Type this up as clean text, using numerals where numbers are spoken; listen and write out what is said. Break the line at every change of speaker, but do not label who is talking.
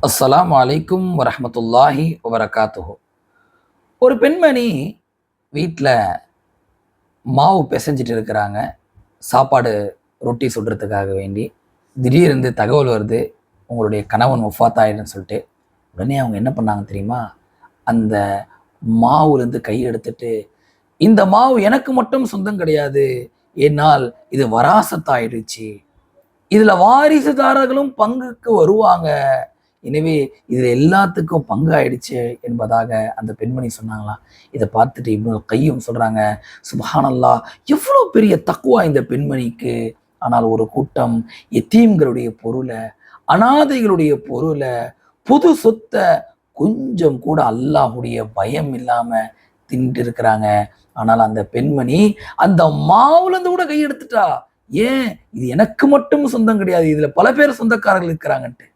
அஸ்ஸலாமு அலைக்கும் வரஹ்மத்துல்லாஹி வபரகாத்துஹு. ஒரு பெண்மணி வீட்டில் மாவு பிசைஞ்சிட்டு இருக்கிறாங்க. சாப்பாடு ரொட்டி சுடுறதுக்காக வேண்டி. திடீரென்று தகவல் வருது, உங்களுடைய கணவன் வஃபாத் ஆயிடுன்னு சொல்லிட்டு. உடனே அவங்க என்ன பண்ணாங்க தெரியுமா? அந்த மாவுலேருந்து கை எடுத்துட்டு, இந்த மாவு எனக்கு மட்டும் சொந்தம் கிடையாது. ஏனால் இது வராசத் ஆயிடுச்சு. இதுல வாரிசுதாரர்களும் பங்குக்கு வருவாங்க. எனவே இதுல எல்லாத்துக்கும் பங்கு ஆயிடுச்சு என்பதாக அந்த பெண்மணி சொன்னாங்களாம். இதை பார்த்துட்டு இப்னுல் கையும் சொல்றாங்க, சுப்ஹானல்லாஹ், எவ்வளோ பெரிய தக்வா இந்த பெண்மணிக்கு. ஆனால் ஒரு கூட்டம் எத்தீம்களுடைய பொருளை, அனாதைகளுடைய பொருளை, பொது சொத்தை கொஞ்சம் கூட அல்லாஹ்வுடைய பயம் இல்லாம தின்ட்டு இருக்கிறாங்க. ஆனால் அந்த பெண்மணி அந்த மாவுல இருந்து கூட கை எடுத்துட்டா. ஏன்? இது எனக்கு மட்டும் சொந்தம் கிடையாது, இதுல பல பேர் சொந்தக்காரர்கள் இருக்கிறாங்கன்ட்டு.